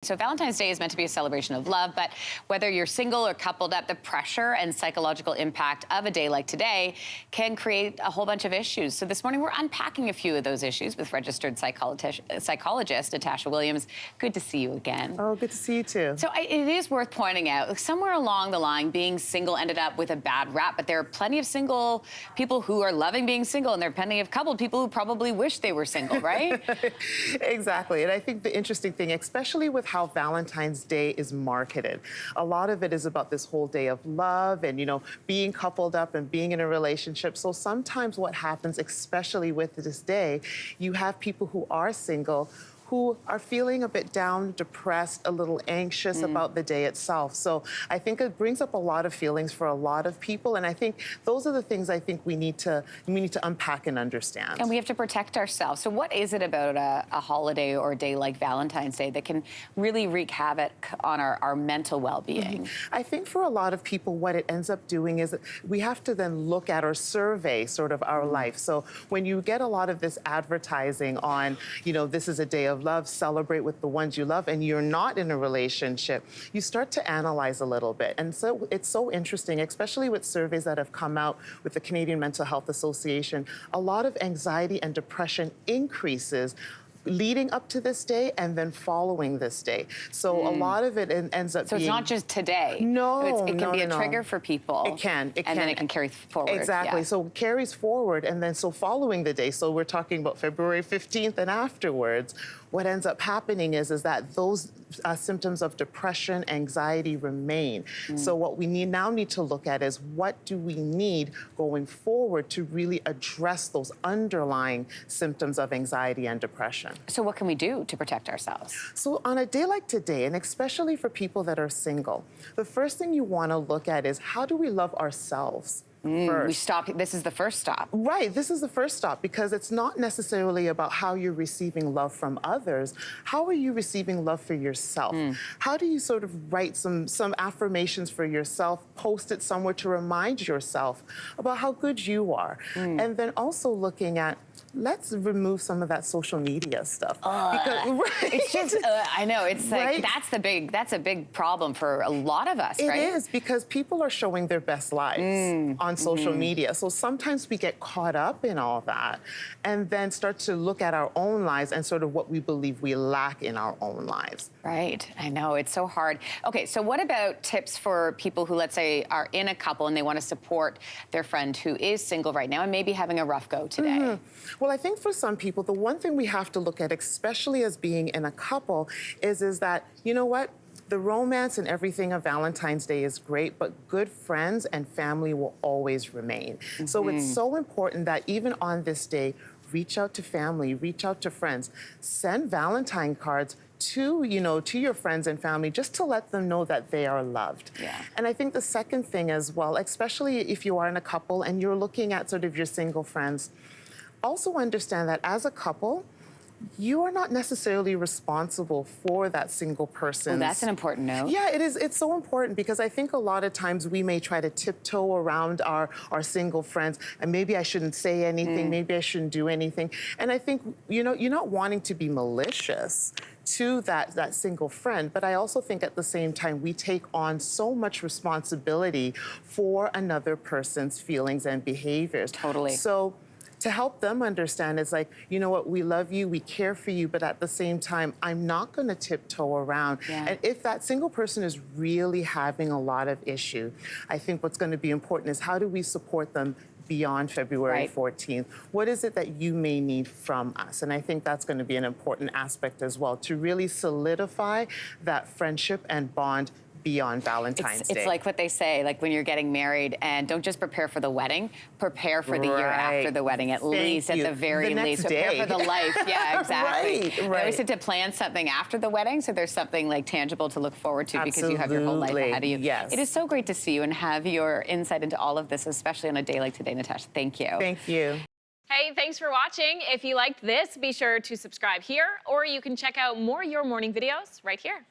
So Valentine's Day is meant to be a celebration of love, but whether you're single or coupled up, the pressure and psychological impact of a day like today can create a whole bunch of issues. So this morning we're unpacking a few of those issues with registered psychologist Natasha Williams. Good to see you again. Oh, good to see you too. So it is worth pointing out, somewhere along the line, being single ended up with a bad rap, but there are plenty of single people who are loving being single, and there are plenty of coupled people who probably wish they were single, right? Exactly, and I think the interesting thing, especially with how Valentine's Day is marketed. A lot of it is about this whole day of love and, being coupled up and being in a relationship. So sometimes what happens, especially with this day, you have people who are single who are feeling a bit down, depressed, a little anxious about the day itself. So I think it brings up a lot of feelings for a lot of people, and I think those are the things I think we need to unpack and understand. And we have to protect ourselves. So what is it about a holiday or a day like Valentine's Day that can really wreak havoc on our mental well-being? I think for a lot of people, what it ends up doing is we have to then look at or survey sort of our life. So when you get a lot of this advertising on, this is a day of love, celebrate with the ones you love, and you're not in a relationship, you start to analyze a little bit. And so it's so interesting, especially with surveys that have come out with the Canadian Mental Health Association, a lot of anxiety and depression increases leading up to this day and then following this day. So a lot of it ends up being... So it's not just today. No, it can be a trigger for people. It can. And then it can carry forward. Exactly. Yeah. So it carries forward, and then so following the day, so we're talking about February 15th and afterwards, what ends up happening is that those symptoms of depression, anxiety remain. So what we now need to look at is what do we need going forward to really address those underlying symptoms of anxiety and depression. So what can we do to protect ourselves? So on a day like today, and especially for people that are single, the first thing you want to look at is how do we love ourselves? This is the first stop. Right, this is the first stop, because it's not necessarily about how you're receiving love from others. How are you receiving love for yourself? How do you sort of write some affirmations for yourself, post it somewhere to remind yourself about how good you are? And then also looking at, let's remove some of that social media stuff. It's just, I know, it's like, right? that's a big problem for a lot of us, right? It is, because people are showing their best lives on social media. So sometimes we get caught up in all that and then start to look at our own lives and sort of what we believe we lack in our own lives. Right, I know, it's so hard. Okay, so what about tips for people who, let's say, are in a couple and they want to support their friend who is single right now and maybe having a rough go today? Well, I think for some people, the one thing we have to look at, especially as being in a couple, is that, you know what? The romance and everything of Valentine's Day is great, but good friends and family will always remain. So it's so important that even on this day, reach out to family, reach out to friends, send Valentine cards to your friends and family, just to let them know that they are loved. Yeah. And I think the second thing as well, especially if you are in a couple and you're looking at sort of your single friends, also understand that as a couple, you are not necessarily responsible for that single person. Well, that's an important note. Yeah, it is. It's so important, because I think a lot of times we may try to tiptoe around our single friends, and maybe I shouldn't say anything, maybe I shouldn't do anything. And I think, you're not wanting to be malicious to that single friend, but I also think at the same time we take on so much responsibility for another person's feelings and behaviors. Totally. So to help them understand, it's like, you know what, we love you, we care for you, but at the same time, I'm not going to tiptoe around. Yeah. And if that single person is really having a lot of issue, I think what's going to be important is how do we support them beyond February 14th? What is it that you may need from us? And I think that's going to be an important aspect as well, to really solidify that friendship and bond beyond Valentine's Day. It's like what they say, like when you're getting married, and don't just prepare for the wedding, prepare for the year after the wedding, at least, at the very least. Prepare for the life. Yeah, exactly. Right. I always have to plan something after the wedding, so there's something like tangible to look forward to, because you have your whole life ahead of you. Yes. It is so great to see you and have your insight into all of this, especially on a day like today, Natasha. Thank you. Thank you. Hey, thanks for watching. If you liked this, be sure to subscribe here, or you can check out more Your Morning videos right here.